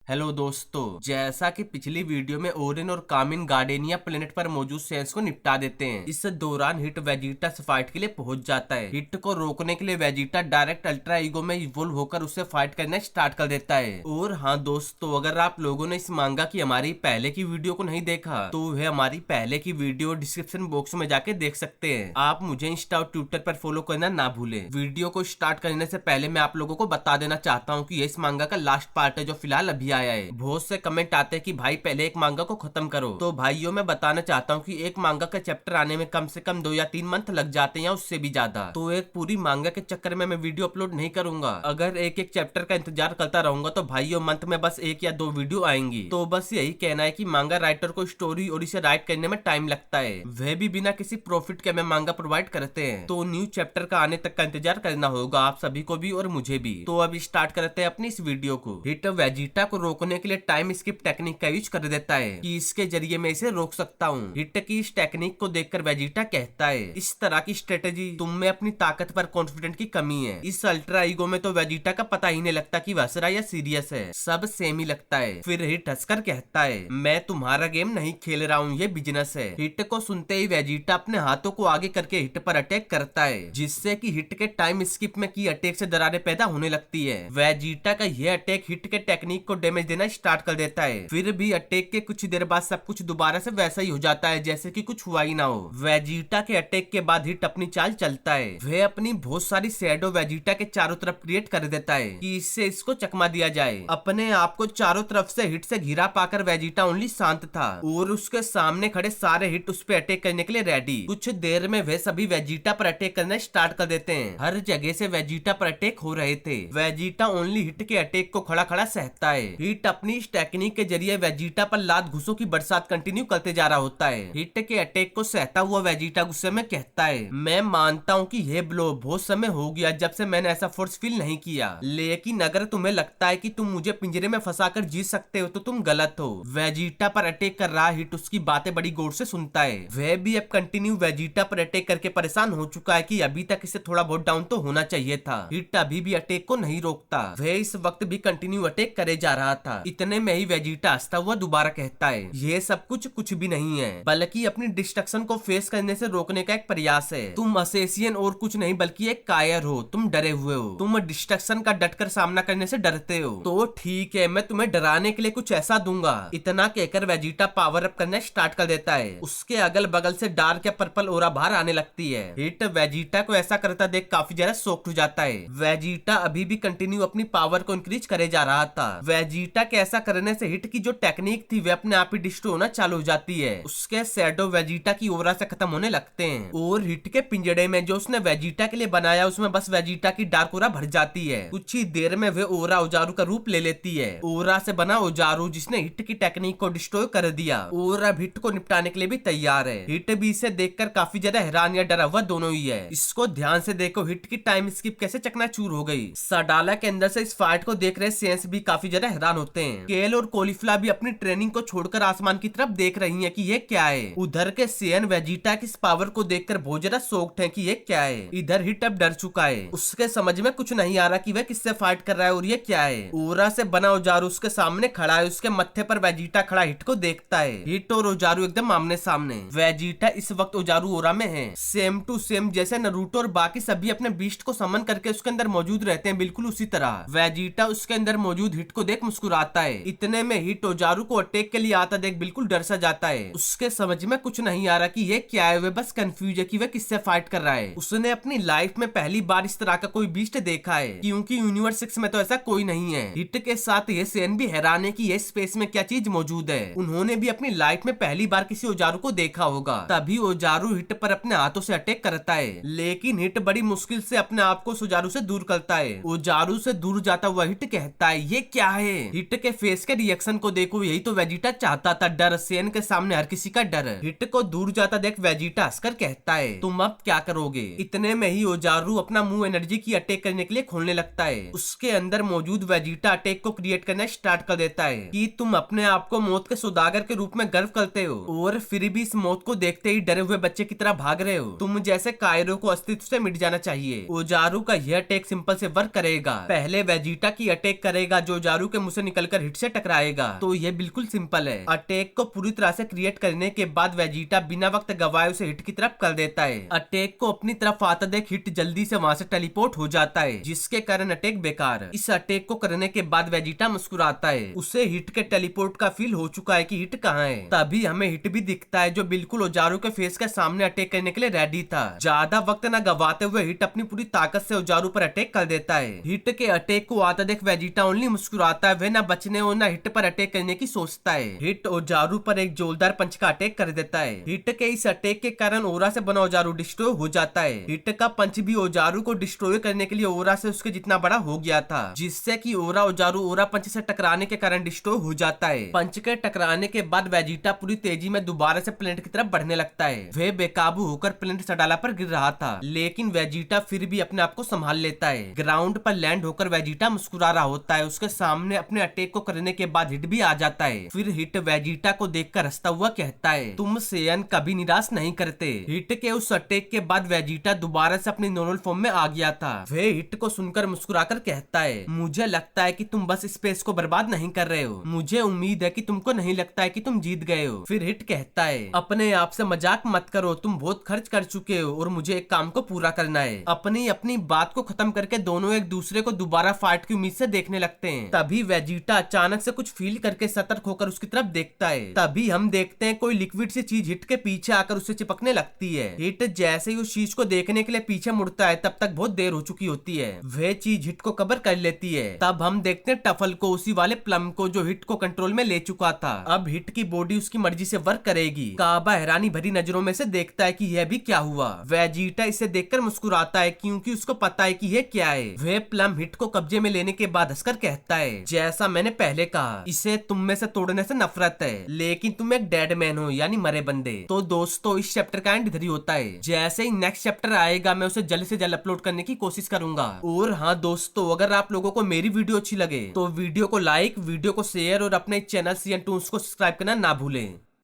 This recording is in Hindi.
हेलो दोस्तों, जैसा कि पिछली वीडियो में ओरिन और कामिन गार्डेनिया प्लेनेट पर मौजूद सेंस को निपटा देते हैं। इस दौरान हिट वेजिटा से फाइट के लिए पहुंच जाता है। हिट को रोकने के लिए वेजिटा डायरेक्ट अल्ट्रा ईगो में इवोल्व होकर उससे फाइट करना स्टार्ट कर देता है। और हाँ दोस्तों, अगर आप लोगों ने इस मांगा की हमारी पहले की वीडियो को नहीं देखा तो वह हमारी पहले की वीडियो डिस्क्रिप्शन बॉक्स में जाके देख सकते हैं। आप मुझे इंस्टा और ट्विटर पर फॉलो करना ना भूले। वीडियो को स्टार्ट करने से पहले मैं आप लोगों को बता देना चाहता हूँ कि इस मांगा का लास्ट पार्ट है जो फिलहाल अभी आया है। बहुत से कमेंट आते हैं कि भाई पहले एक मांगा को खत्म करो। तो भाइयों मैं बताना चाहता हूँ कि एक मांगा का चैप्टर आने में कम से कम 2 या 3 मंथ लग जाते हैं या उससे भी ज्यादा। तो एक पूरी मांगा के चक्कर में मैं वीडियो अपलोड नहीं करूंगा। अगर एक एक चैप्टर का इंतजार करता रहूंगा तो भाइयों मंथ में बस 1 या 2 वीडियो आएंगी। तो बस यही कहना है कि मांगा राइटर को स्टोरी और इसे राइट करने में टाइम लगता है, वह भी बिना किसी प्रॉफिट के हमें मांगा प्रोवाइड करते हैं। तो न्यू चैप्टर का आने तक का इंतजार करना होगा आप सभी को भी और मुझे भी। तो अब स्टार्ट करते हैं अपनी इस वीडियो को। हिट वेजिटा को रोकने के लिए टाइम स्किप टेक्निक का यूज कर देता है कि इसके जरिए मैं इसे रोक सकता हूँ। हिट की इस टेक्निक को देखकर वेजिटा कहता है, इस तरह की स्ट्रेटेजी तुम में अपनी ताकत पर कॉन्फिडेंट की कमी है। इस अल्ट्रा ईगो में तो वेजिटा का पता ही नहीं लगता कि हंस रहा या सीरियस है, सब सेम ही लगता है। फिर हिट हंसकर कहता है, मैं तुम्हारा गेम नहीं खेल रहा हूँ, ये बिजनेस है। हिट को सुनते ही वेजिटा अपने हाथों को आगे करके हिट पर अटैक करता है, जिससे कि हिट के टाइम स्किप में की अटैक से दरारें पैदा होने लगती है। वेजिटा का यह अटैक हिट के टेक्निक को डैमेज देना स्टार्ट कर देता है। फिर भी अटैक के कुछ देर बाद सब कुछ दोबारा से वैसा ही हो जाता है जैसे कि कुछ हुआ ही ना हो। वेजिटा के अटैक के बाद हिट अपनी चाल चलता है। वह अपनी बहुत सारी शैडो वेजिटा के चारों तरफ क्रिएट कर देता है कि इससे इसको चकमा दिया जाए। अपने आप को चारों तरफ से हिट से घिरा पाकर वेजिटा ओनली शांत था और उसके सामने खड़े सारे हिट उस पर अटैक करने के लिए रेडी। कुछ देर में वे सभी वेजिटा पर अटैक करना स्टार्ट कर देते हैं। हर जगह से वेजिटा पर अटैक हो रहे थे। वेजिटा ओनली हिट के अटैक को खड़ा खड़ा सहता है। हिट अपनी इस टेक्निक के जरिए वेजिटा पर लात घुसों की बरसात कंटिन्यू करते जा रहा होता है। हिट के अटैक को सहता हुआ वेजिटा गुस्से में कहता है, मैं मानता हूँ कि यह ब्लो बहुत समय हो गया जब से मैंने ऐसा फोर्स फील नहीं किया, लेकिन अगर तुम्हें लगता है कि तुम मुझे पिंजरे में फंसाकर जीत सकते हो तो तुम गलत हो। वेजिटा पर अटैक कर रहा हिट उसकी बातें बड़ी गौर से सुनता है। वह भी अब कंटिन्यू वेजिटा पर अटैक करके परेशान हो चुका है कि अभी तक इसे थोड़ा बहुत डाउन तो होना चाहिए था। हिट अभी भी अटैक को नहीं रोकता। वह इस वक्त भी कंटिन्यू अटैक करे जा रहा था। इतने में ही वेजिटा हंसता हुआ दोबारा कहता है, ये सब कुछ भी नहीं है, बल्कि अपनी डिस्ट्रक्शन को फेस करने से रोकने का एक प्रयास है। तुम असेसियन और कुछ नहीं बल्कि एक कायर हो। तुम डरे हुए हो, तुम डिस्ट्रक्शन का डटकर सामना करने से डरते हो। तो ठीक है, मैं तुम्हें डराने के लिए कुछ ऐसा दूंगा। इतना कहकर वेजिटा पावर अप करना स्टार्ट कर देता है। उसके अगल बगल से डार्क या पर्पल ओरा बाहर आने लगती है। हिट वेजिटा को ऐसा करता देख काफी ज्यादा शॉक्ड हो जाता है। वेजिटा अभी भी कंटिन्यू अपनी पावर को इंक्रीज करे जा रहा था। वेजिटा के ऐसा करने से हिट की जो टेक्निक थी वे अपने आप ही डिस्ट्रॉय होना चालू हो जाती है। उसके शैडो वेजिटा की ओरा से खत्म होने लगते हैं और हिट के पिंजड़े में जो उसने वेजिटा के लिए बनाया उसमें बस वेजिटा की डार्क ओरा भर जाती है। कुछ ही देर में वे ओरा ओजारू का रूप ले लेती है। ओरा से बना ओजारू जिसने हिट की टेक्निक को डिस्ट्रॉय कर दिया और अब हिट को निपटाने के लिए भी तैयार है। हिट भी इसे देखकर काफी ज्यादा हैरान या डरा हुआ दोनों ही है। इसको ध्यान से देखो, हिट की टाइम स्किप कैसे चकनाचूर हो गई। सडाला के अंदर से इस फाइट को देख रहे सेंस भी काफी ज्यादा हैरान होते हैं। केल और कोलिफ्ला भी अपनी ट्रेनिंग को छोड़कर आसमान की तरफ देख रही हैं कि ये क्या है। उधर के सियन वेजिटा की इस पावर को देखकर बहुत ज्यादा शॉक्ड हैं कि ये क्या है। इधर हिट अब डर चुका है। उसके समझ में कुछ नहीं आ रहा कि वह किससे फाइट कर रहा है और ये क्या है। ओरा से बना ओजारू उसके सामने खड़ा है। उसके मत्थे पर वेजिटा खड़ा हिट को देखता है। हिट और ओजारू एकदम आमने सामने। वेजिटा इस वक्त ओजारू ओरा में है। सेम टू सेम जैसे नरूटो और बाकी सभी अपने बीस्ट को समन करके उसके अंदर मौजूद रहते हैं, बिल्कुल उसी तरह वेजिटा उसके अंदर मौजूद हिट को देख मुस्कुराता है। इतने में हिट ओजारू को अटैक के लिए आता देख बिल्कुल डर सा जाता है। उसके समझ में कुछ नहीं आ रहा कि ये क्या है। वे बस कंफ्यूज है कि वह किससे फाइट कर रहा है। उसने अपनी लाइफ में पहली बार इस तरह का कोई बीस्ट देखा है, क्योंकि यूनिवर्स 6 में तो ऐसा कोई नहीं है। हिट के साथ ये सेन भी हैरान है कि ये स्पेस में क्या चीज मौजूद है। उन्होंने भी अपनी लाइफ में पहली बार किसी ओजारू को देखा होगा। तभी ओजारू हिट पर अपने हाथों से अटैक करता है, लेकिन हिट बड़ी मुश्किल से अपने आप को ओजारू से दूर करता है। ओजारू से दूर जाता हुआ हिट कहता है, ये क्या है। हिट के फेस के रिएक्शन को देखो, यही तो वेजिटा चाहता था, डर। सेन के सामने हर किसी का डर। हिट को दूर जाता देख वेजिटा हंसकर कहता है, तुम अब क्या करोगे। इतने में ही ओजारू अपना मुंह एनर्जी की अटैक करने के लिए खोलने लगता है। उसके अंदर मौजूद वेजिटा अटैक को क्रिएट करना स्टार्ट कर देता है कि तुम अपने आप को मौत के सौदागर के रूप में गर्व करते हो और फिर भी इस मौत को देखते ही डरे हुए बच्चे की तरह भाग रहे हो। तुम जैसे कायरो को अस्तित्व से मिट जाना चाहिए। ओजारू का यह अटैक सिंपल से वर्क करेगा। पहले वेजिटा की अटैक करेगा जो ओजारू के मुंह से निकलकर हिट से टकराएगा। तो ये बिल्कुल सिंपल है। अटैक को पूरी तरह से क्रिएट करने के बाद वेजिटा बिना वक्त गवाए उसे हिट की तरफ कर देता है। अटैक को अपनी तरफ आता देख हिट जल्दी से वहाँ से टेलीपोर्ट हो जाता है, जिसके कारण अटैक बेकार। इस अटैक को करने के बाद वेजिटा मुस्कुराता है, उसे हिट के टेलीपोर्ट का फील हो चुका है कि हिट कहाँ है। तभी हमें हिट भी दिखता है, जो बिल्कुल ओजारू के फेस के सामने अटैक करने के लिए रेडी था। ज्यादा वक्त न गवाते हुए हिट अपनी पूरी ताकत से ओजारू पर अटैक कर देता है। हिट के अटैक को आता देख वेजिटा ओनली मुस्कुराता है, वह न बचने और न हिट पर अटैक करने की सोचता है। हिट ओजारू पर एक जोरदार पंच का अटैक कर देता है। हिट के इस अटैक के कारण ओरा से बना ओजारू डिस्ट्रॉय हो जाता है। हिट का पंच भी ओजारू को डिस्ट्रॉय करने के लिए ओरा से उसके जितना बड़ा हो गया था, जिससे कि ओरा ओजारू ओरा पंच से टकराने के कारण डिस्ट्रॉय हो जाता है। पंच के टकराने के बाद वेजिटा पूरी तेजी में दोबारा से प्लेनेट की तरफ बढ़ने लगता है। वह बेकाबू होकर प्लेनेट सडाला पर गिर रहा था, लेकिन वेजिटा फिर भी अपने आप को संभाल लेता है। ग्राउंड पर लैंड होकर वेजिटा मुस्कुरा रहा होता है। उसके सामने अपने अटैक को करने के बाद हिट भी आ जाता है। फिर हिट वेजिटा को देखकर हंसता हुआ कहता है, तुम सेयन कभी निराश नहीं करते। हिट के उस अटैक के बाद वेजिटा दोबारा से अपनी नॉर्मल फॉर्म में आ गया था। वह हिट को सुनकर मुस्कुराकर कहता है, मुझे लगता है कि तुम बस स्पेस को बर्बाद नहीं कर रहे हो। मुझे उम्मीद है कि तुमको नहीं लगता है कि तुम जीत गए हो। फिर हिट कहता है, अपने आप से मजाक मत करो, तुम बहुत खर्च कर चुके हो और मुझे एक काम को पूरा करना है। अपनी बात को खत्म करके दोनों एक दूसरे को दोबारा फाइट की उम्मीद से देखने लगते हैं। तभी वेजिटा अचानक से कुछ फील करके सतर्क होकर उसकी तरफ देखता है। तभी हम देखते हैं कोई लिक्विड सी चीज हिट के पीछे आकर उससे चिपकने लगती है। हिट जैसे ही उस चीज को देखने के लिए पीछे मुड़ता है, तब तक बहुत देर हो चुकी होती है। वह चीज हिट को कवर कर लेती है। तब हम देखते हैं टफल को, उसी वाले प्लम को जो हिट को कंट्रोल में ले चुका था। अब हिट की बॉडी उसकी मर्जी से वर्क करेगी। काबा हैरानी भरी नजरों में से देखता है कि यह भी क्या हुआ। वेजिटा इसे देखकर मुस्कुराता है, क्योंकि उसको पता है कि यह क्या है। वह प्लम हिट को कब्जे में लेने के बाद हंसकर कहता है, जैसा मैंने पहले कहा, इसे तुम में से तोड़ने से नफरत है, लेकिन तुम एक डेड मैन हो, यानी मरे बंदे। तो दोस्तों, इस चैप्टर का एंड इधर ही होता है। जैसे ही नेक्स्ट चैप्टर आएगा मैं उसे जल्द से जल्द अपलोड करने की कोशिश करूंगा। और हाँ दोस्तों, अगर आप लोगों को मेरी वीडियो अच्छी लगे तो वीडियो को लाइक, वीडियो को शेयर और अपने चैनल CN Toons को सब्सक्राइब करना ना भूलें।